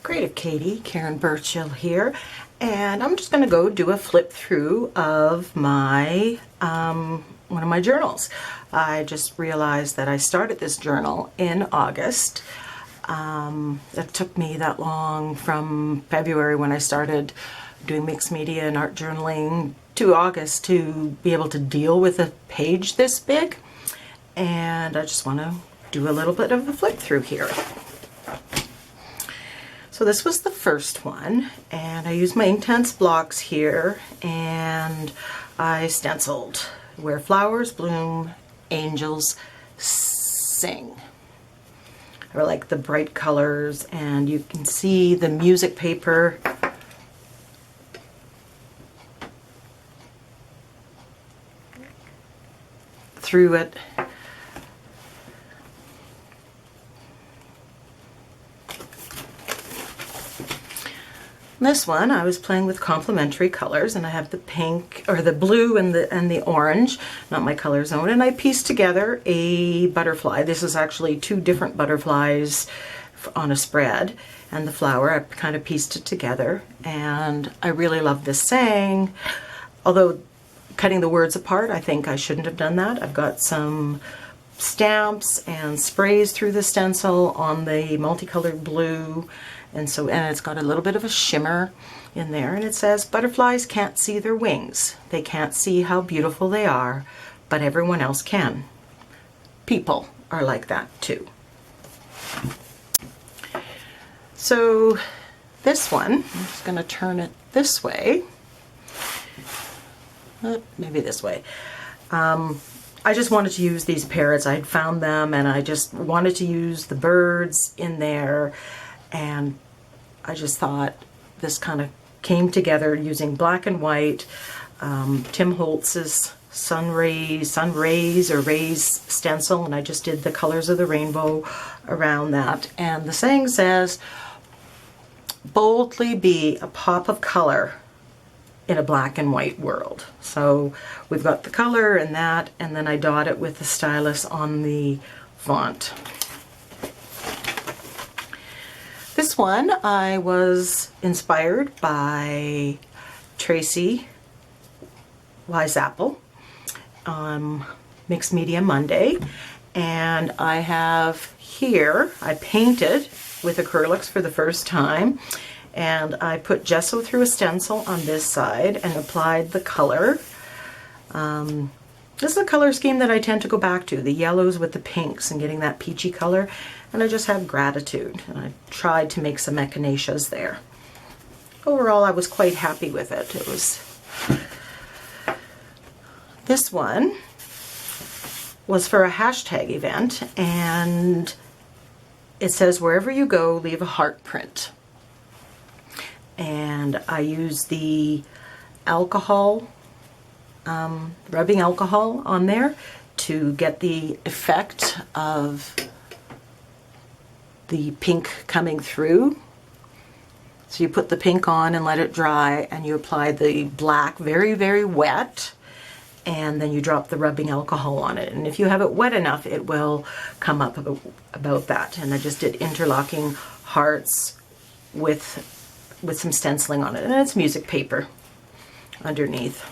Creative Katie, Karen Burchill here, and I'm just going to go do a flip through of my one of my journals. I just realized that I started this journal in August. It took me that long from February when I started doing mixed media and art journaling to August to be able to deal with a page this big, and I just want to do a little bit of a flip through here. So this was the first one, and I used my Inktense blocks here, and I stenciled "Where Flowers Bloom, Angels Sing." I like the bright colors, and you can see the music paper through it. This one I was playing with complementary colors, and I have the pink or the blue and the orange, not my color zone, and I pieced together a butterfly. This is actually two different butterflies on a spread, and the flower I kind of pieced it together, and I really love this saying. Although cutting the words apart, I think I shouldn't have done that. I've got some stamps and sprays through the stencil on the multicolored blue, and it's got a little bit of a shimmer in there, and it says, "Butterflies can't see their wings. They can't see how beautiful they are, but everyone else can. People are like that too." So this one, I'm just going to turn it this way, maybe this way. I just wanted to use these parrots. I had found them, and I just wanted to use the birds in there, and I just thought this kind of came together using black and white, Tim Holtz's sun rays stencil, and I just did the colors of the rainbow around that. And the saying says, "Boldly be a pop of color in a black and white world." So we've got the color and that, and then I dot it with the stylus on the font. This one I was inspired by Tracy Weisapple on Mixed Media Monday, and I have here, I painted with acrylics for the first time, and I put gesso through a stencil on this side and applied the color. This is a color scheme that I tend to go back to, the yellows with the pinks and getting that peachy color, and I just have gratitude, and I tried to make some echinaceas there. Overall, I was quite happy with it. This one was for a hashtag event, and it says, "Wherever you go, leave a heart print." And I used the alcohol, rubbing alcohol on there to get the effect of the pink coming through. So you put the pink on and let it dry, and you apply the black very, very wet, and then you drop the rubbing alcohol on it. And if you have it wet enough, it will come up about that. And I just did interlocking hearts with some stenciling on it, and it's music paper underneath.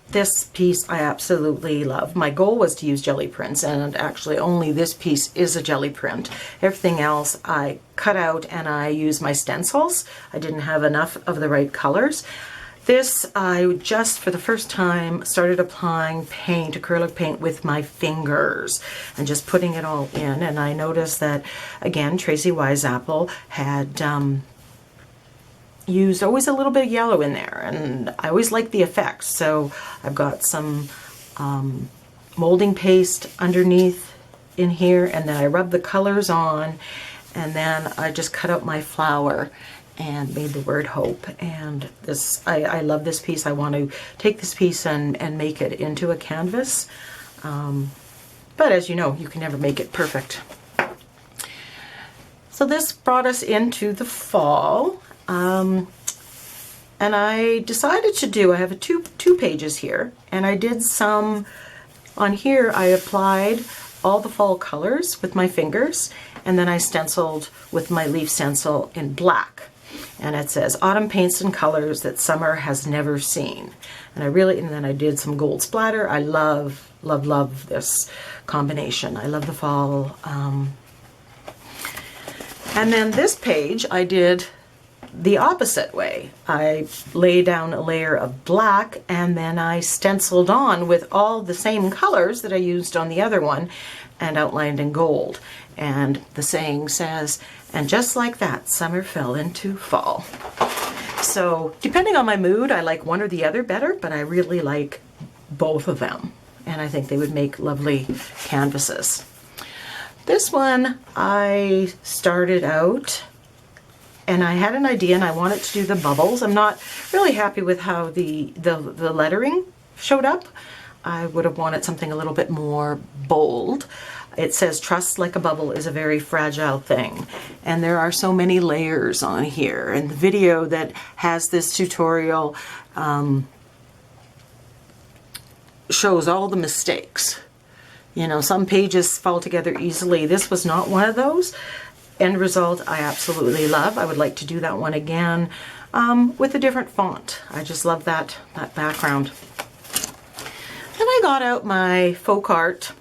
This piece I absolutely love. My goal was to use jelly prints, and actually only this piece is a jelly print. Everything else I cut out and I used my stencils. I didn't have enough of the right colors. This, I just for the first time started applying paint, acrylic paint, with my fingers and just putting it all in. And I noticed that, again, Tracy Weisapple had used always a little bit of yellow in there, and I always like the effects. So I've got some molding paste underneath in here, and then I rub the colors on, and then I just cut out my flower and made the word hope. And this, I love this piece. I want to take this piece and make it into a canvas. But as you know, you can never make it perfect. So this brought us into the fall. And I decided to do, I have two pages here, and I did some, on here I applied all the fall colors with my fingers, and then I stenciled with my leaf stencil in black. And it says autumn paints and colors that summer has never seen. And then I did some gold splatter. I love, love, love this combination. I love the fall. And then this page I did the opposite way. I lay down a layer of black and then I stenciled on with all the same colors that I used on the other one and outlined in gold. And the saying says, and just like that, summer fell into fall. So depending on my mood, I like one or the other better, but I really like both of them. And I think they would make lovely canvases. This one, I started out and I had an idea and I wanted to do the bubbles. I'm not really happy with how the lettering showed up. I would have wanted something a little bit more bold. It says, trust like a bubble is a very fragile thing. And there are so many layers on here. And the video that has this tutorial shows all the mistakes. You know, some pages fall together easily. This was not one of those. End result, I absolutely love. I would like to do that one again with a different font. I just love that background. Then I got out my folk art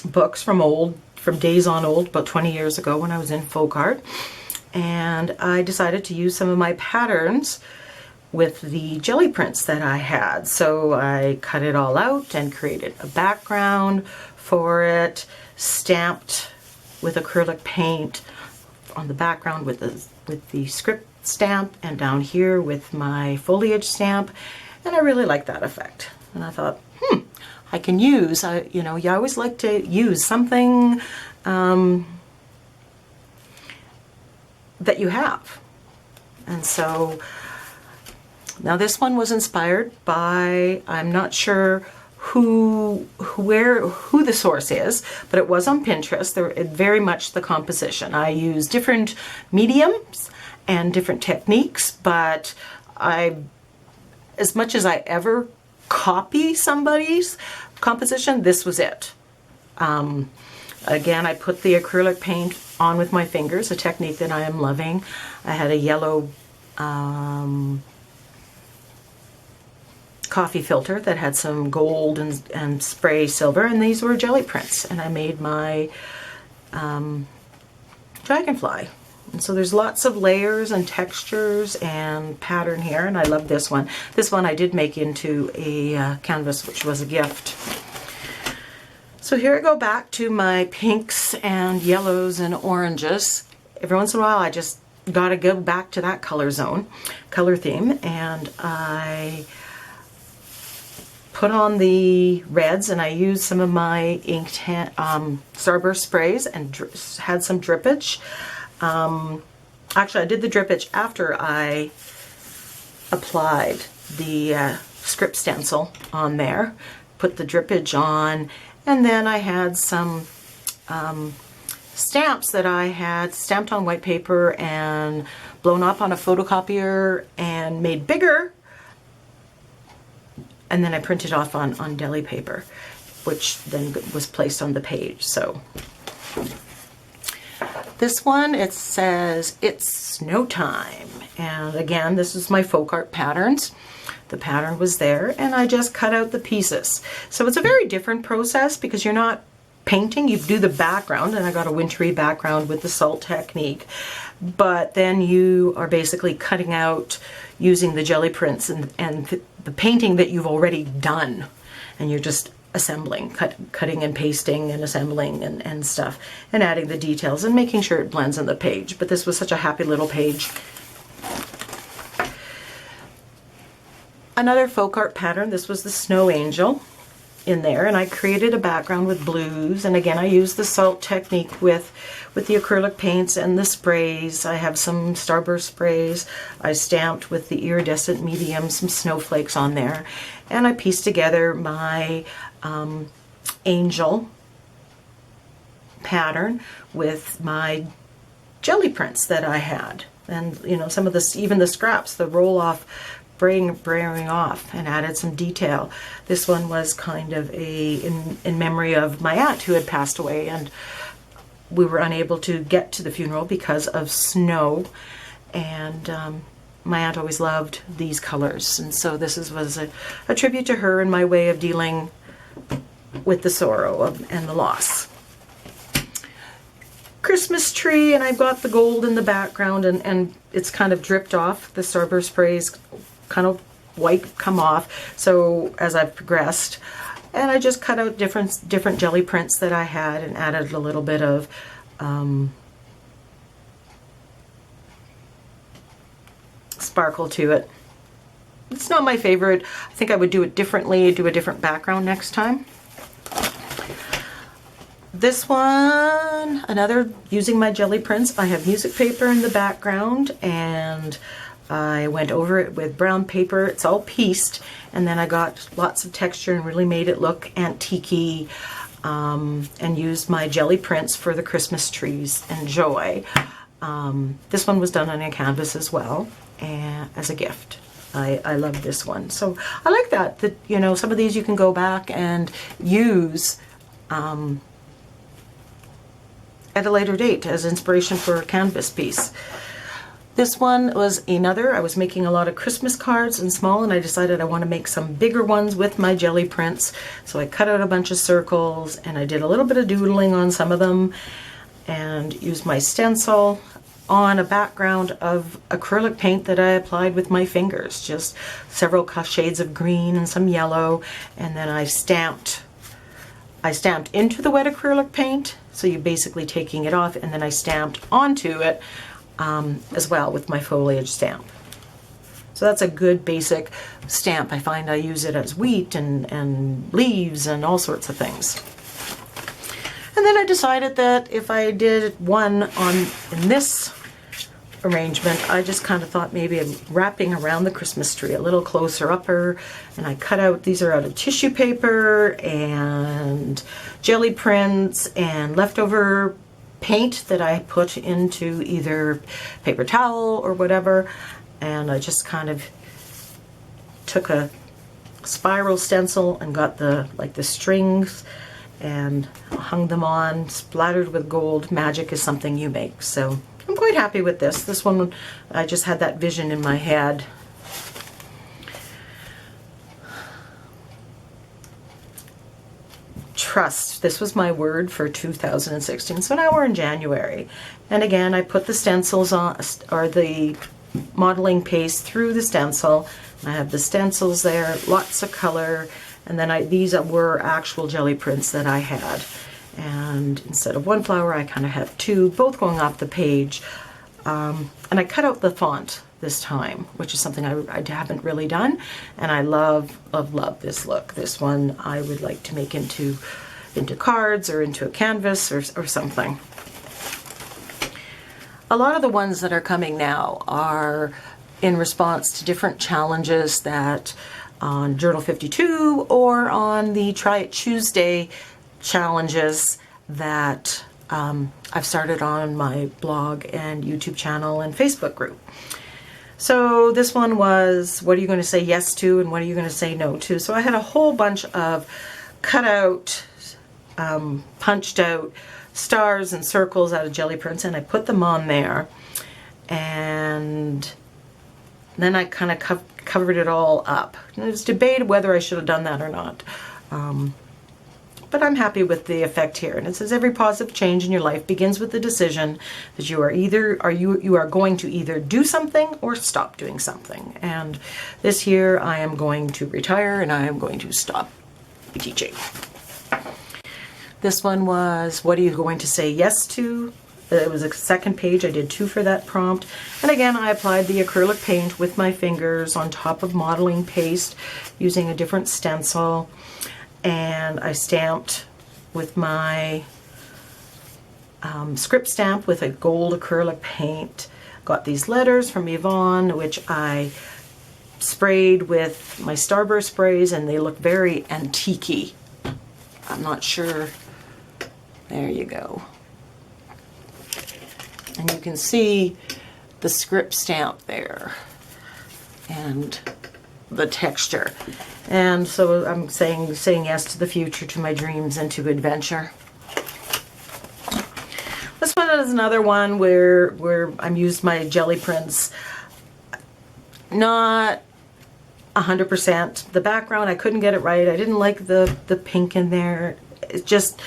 books from Days on Old, about 20 years ago when I was in folk art. And I decided to use some of my patterns with the jelly prints that I had. So I cut it all out and created a background for it, stamped with acrylic paint on the background with the script stamp, and down here with my foliage stamp. And I really like that effect. And I thought, I can use, you know, you always like to use something that you have. And so now this one was inspired by, I'm not sure who the source is, but it was on Pinterest. Very much the composition. I use different mediums and different techniques, but as much as I ever copy somebody's composition, this was it. Again, I put the acrylic paint on with my fingers, a technique that I am loving. I had a yellow coffee filter that had some gold and spray silver, and these were jelly prints, and I made my dragonfly. And so there's lots of layers and textures and pattern here, and I love this one. This one I did make into a canvas, which was a gift. So here I go back to my pinks and yellows and oranges. Every once in a while I just gotta go back to that color theme, and I put on the reds, and I used some of my inked Starburst sprays and had some drippage. Actually, I did the drippage after I applied the script stencil on there, put the drippage on, and then I had some stamps that I had stamped on white paper and blown up on a photocopier and made bigger, and then I printed off on deli paper, which then was placed on the page. So this one, it says, it's snow time. And again, this is my folk art patterns. The pattern was there, and I just cut out the pieces. So it's a very different process because you're not painting, you do the background, and I got a wintry background with the salt technique. But then you are basically cutting out using the jelly prints and the painting that you've already done. And you're just assembling, cutting and pasting and assembling and stuff, and adding the details and making sure it blends on the page. But this was such a happy little page. Another folk art pattern, this was the snow angel in there, and I created a background with blues, and again I used the salt technique with the acrylic paints and the sprays. I have some Starburst sprays. I stamped with the iridescent medium some snowflakes on there, and I pieced together my angel pattern with my jelly prints that I had. And you know, some of this, even the scraps, the roll-off spraying off and added some detail. This one was kind of in memory of my aunt who had passed away, and we were unable to get to the funeral because of snow, and my aunt always loved these colors, and so this was a tribute to her and my way of dealing with the sorrow and the loss. Christmas tree, and I've got the gold in the background, and it's kind of dripped off. The Starburst sprays kind of come off, so as I've progressed, and I just cut out different jelly prints that I had and added a little bit of sparkle to it. It's not my favorite. I think I would do it differently, do a different background next time. This one, another using my jelly prints. I have music paper in the background, and I went over it with brown paper. It's all pieced, and then I got lots of texture and really made it look antique-y, and used my jelly prints for the Christmas trees and joy. This one was done on a canvas as well, and as a gift. I love this one. So I like that, you know, some of these you can go back and use at a later date as inspiration for a canvas piece. This one was another. I was making a lot of Christmas cards and small, and I decided I want to make some bigger ones with my jelly prints. So I cut out a bunch of circles, and I did a little bit of doodling on some of them, and used my stencil on a background of acrylic paint that I applied with my fingers, just several shades of green and some yellow, and then I stamped into the wet acrylic paint, so you're basically taking it off, and then I stamped onto it as well with my foliage stamp. So that's a good basic stamp. I find I use it as wheat and leaves and all sorts of things. And then I decided that if I did one in this arrangement, I just kind of thought maybe of wrapping around the Christmas tree a little closer upper, and I cut out, these are out of tissue paper and jelly prints and leftover paint that I put into either paper towel or whatever, and I just kind of took a spiral stencil and got the strings and hung them on, splattered with gold. Magic is something you make. So I'm quite happy with this. This one, I just had that vision in my head. Trust. This was my word for 2016. So now we're in January. And again, I put the stencils on, or the modeling paste through the stencil. I have the stencils there, lots of color. And then these were actual jelly prints that I had. And instead of one flower, I kind of have two, both going off the page. And I cut out the font this time, which is something I haven't really done. And I love this look. This one I would like to make into cards or into a canvas or something. A lot of the ones that are coming now are in response to different challenges that on Journal 52 or on the Try It Tuesday challenges that I've started on my blog and YouTube channel and Facebook group. So this one was, what are you going to say yes to and what are you going to say no to? So I had a whole bunch of cut out, punched out stars and circles out of jelly prints, and I put them on there, and then I kind of covered it all up. And it was debated whether I should have done that or not. But I'm happy with the effect here. And it says every positive change in your life begins with the decision that you are going to either do something or stop doing something. And this year I am going to retire and I am going to stop teaching. This one was, what are you going to say yes to? It was a second page. I did 2 for that prompt. And again, I applied the acrylic paint with my fingers on top of modeling paste using a different stencil. And I stamped with my script stamp with a gold acrylic paint. Got these letters from Yvonne, which I sprayed with my Starburst sprays, and they look very antique-y. I'm not sure. There you go. And you can see the script stamp there. And the texture. And so I'm saying yes to the future, to my dreams, and to adventure. This one is another one where I'm used my jelly prints. Not 100%. The background, I couldn't get it right. I didn't like the pink in there. It just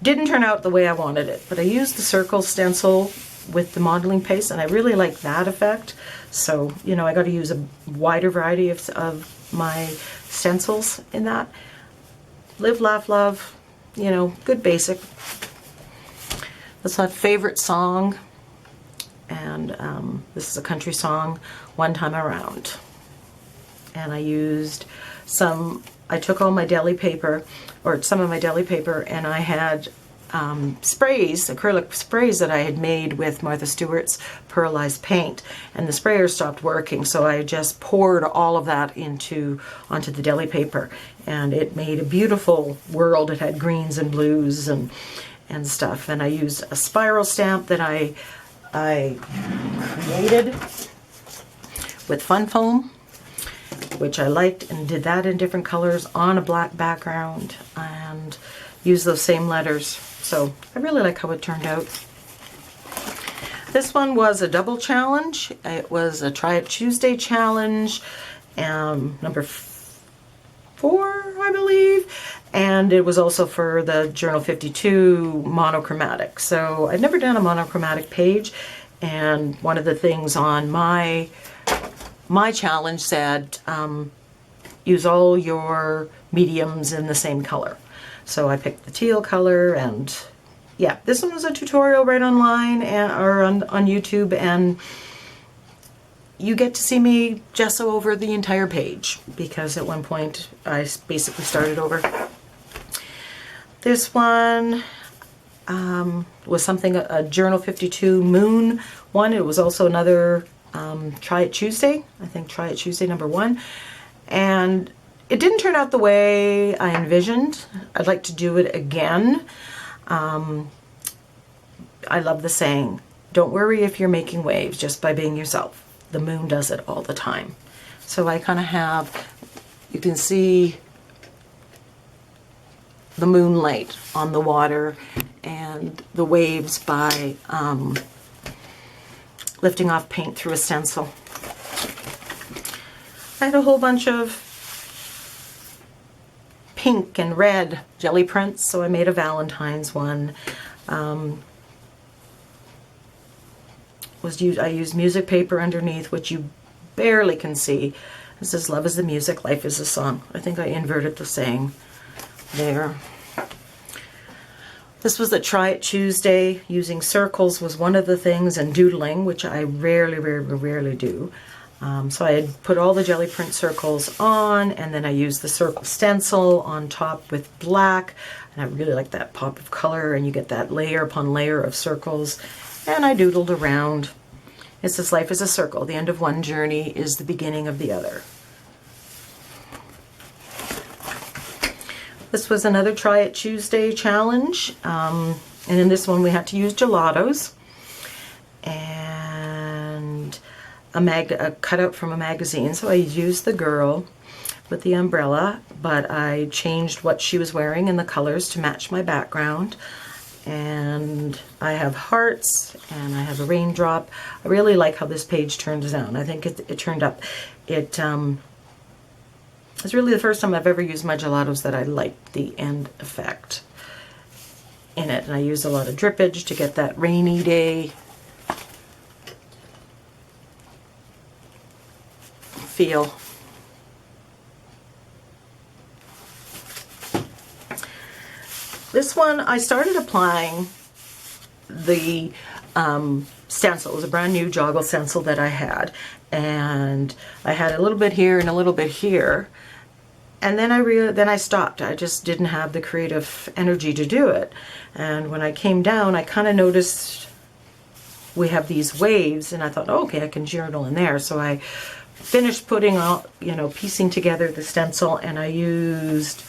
didn't turn out the way I wanted it. But I used the circle stencil with the modeling paste, and I really like that effect. So, you know, I got to use a wider variety of my stencils in that. Live, laugh, love, you know, good basic. That's my favorite song, and this is a country song, One Time Around. And I used I took all my deli paper, or some of my deli paper, and I had sprays, acrylic sprays that I had made with Martha Stewart's pearlized paint, and the sprayer stopped working, so I just poured all of that onto the deli paper, and it made a beautiful world. It had greens and blues and stuff, and I used a spiral stamp that I created with Fun Foam, which I liked, and did that in different colors on a black background, and used those same letters. So I really like how it turned out. This one was a double challenge. It was a Try It Tuesday challenge, number 4, I believe, and it was also for the Journal 52 monochromatic. So I'd never done a monochromatic page, and one of the things on my challenge said use all your mediums in the same color. So I picked the teal color, and yeah, this one was a tutorial right online or on YouTube, and you get to see me gesso over the entire page, because at one point I basically started over. This one was something, a Journal 52 Moon one. It was also another Try It Tuesday, I think Try It Tuesday number 1. And it didn't turn out the way I envisioned. I'd like to do it again. I love the saying, don't worry if you're making waves just by being yourself. The moon does it all the time. So I kind of have, you can see the moonlight on the water and the waves by lifting off paint through a stencil. I had a whole bunch of pink and red jelly prints, so I made a Valentine's one. I used music paper underneath, which you barely can see. This is Love is the Music, Life is a Song. I think I inverted the saying there. This was the Try It Tuesday. Using circles was one of the things, and doodling, which I rarely do. So I had put all the jelly print circles on, and then I used the circle stencil on top with black, and I really like that pop of color, and you get that layer upon layer of circles, and I doodled around. It says life is a circle. The end of one journey is the beginning of the other. This was another Try It Tuesday challenge, and in this one we had to use gelatos and a cutout from a magazine. So I used the girl with the umbrella, but I changed what she was wearing and the colors to match my background. And I have hearts, and I have a raindrop. I really like how this page turns out. I think it turned up. It's really the first time I've ever used my gelatos that I liked the end effect in it. And I used a lot of drippage to get that rainy day feel. This one, I started applying the stencil. It was a brand new joggle stencil that I had. And I had a little bit here and a little bit here. And then I stopped. I just didn't have the creative energy to do it. And when I came down, I kind of noticed we have these waves, and I thought, oh, okay, I can journal in there. So I finished putting all, piecing together the stencil, and I used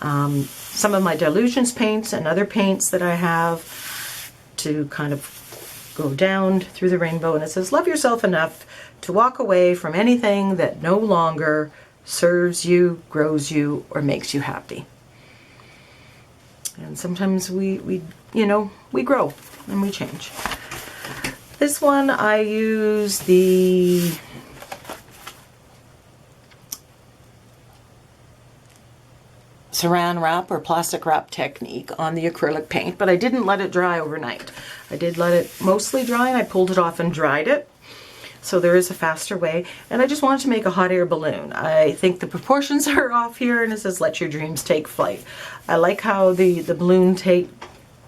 some of my Dilutions paints and other paints that I have to kind of go down through the rainbow, and it says, love yourself enough to walk away from anything that no longer serves you, grows you, or makes you happy. And sometimes we grow and we change. This one I use the saran wrap or plastic wrap technique on the acrylic paint, but I didn't let it dry overnight. I did let it mostly dry, and I pulled it off and dried it. So there is a faster way, and I just wanted to make a hot air balloon. I think the proportions are off here, and it says let your dreams take flight. I like how the balloon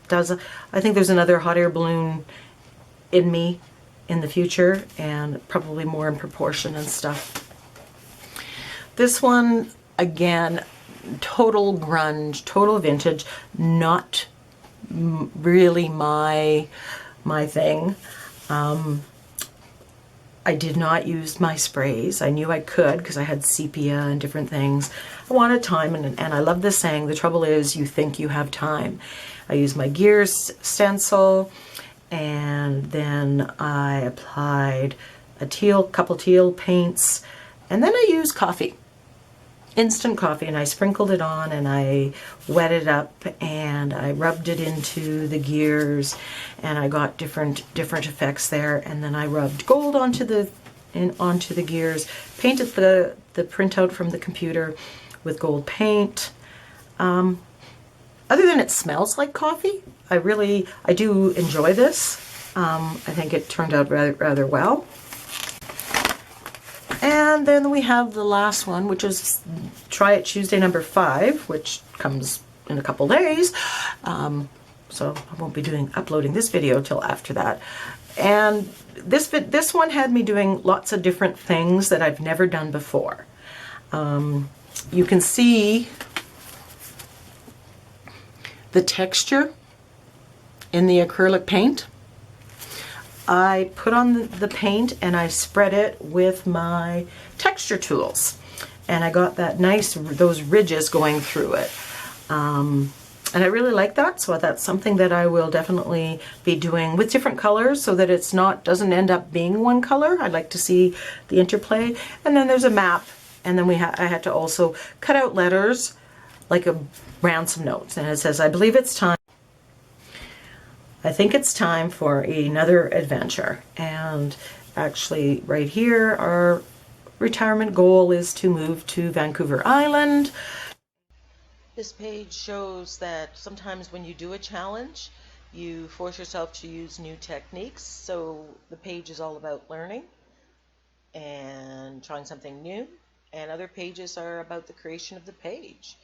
does. I think there's another hot air balloon in me in the future, and probably more in proportion and stuff. This one, again, total grunge, total vintage, not really my thing. I did not use my sprays. I knew I could because I had sepia and different things. I wanted time, and I love this saying, the trouble is you think you have time. I used my Gears stencil, and then I applied a couple teal paints, and then I used coffee. Instant coffee, and I sprinkled it on, and I wet it up, and I rubbed it into the gears, and I got different effects there. And then I rubbed gold onto the gears, painted the printout from the computer with gold paint. Other than it smells like coffee, I do enjoy this. I think it turned out rather well. And then we have the last one, which is Try It Tuesday number 5, which comes in a couple days. So I won't be uploading this video till after that. And this one had me doing lots of different things that I've never done before. You can see the texture in the acrylic paint. I put on the paint and I spread it with my texture tools, and I got those ridges going through it. And I really like that, so that's something that I will definitely be doing with different colors so that doesn't end up being one color. I'd like to see the interplay. And then there's a map, and then I had to also cut out letters like a ransom notes, and it says, I believe it's time. I think it's time for another adventure. And actually right here, our retirement goal is to move to Vancouver Island. This page shows that sometimes when you do a challenge, you force yourself to use new techniques. So the page is all about learning and trying something new. And other pages are about the creation of the page.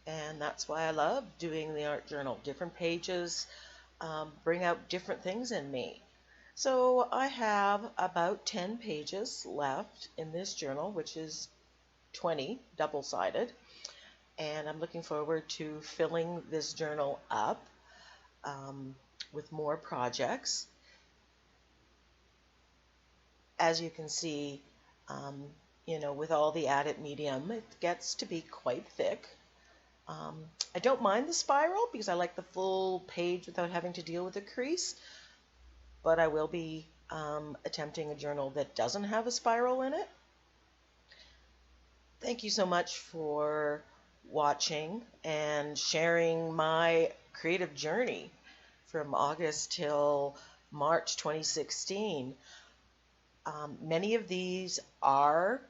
And that's why I love doing the art journal. Different pages bring out different things in me. So I have about 10 pages left in this journal, which is 20 double-sided, and I'm looking forward to filling this journal up with more projects. As you can see, with all the added medium, it gets to be quite thick. I don't mind the spiral because I like the full page without having to deal with a crease, but I will be attempting a journal that doesn't have a spiral in it. Thank you so much for watching and sharing my creative journey from August till March 2016. Many of these are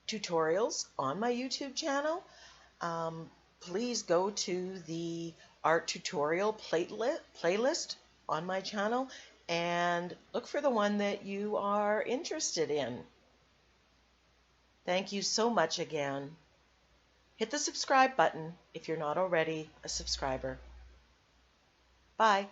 tutorials on my YouTube channel. Please go to the art tutorial playlist on my channel and look for the one that you are interested in. Thank you so much again. Hit the subscribe button if you're not already a subscriber. Bye.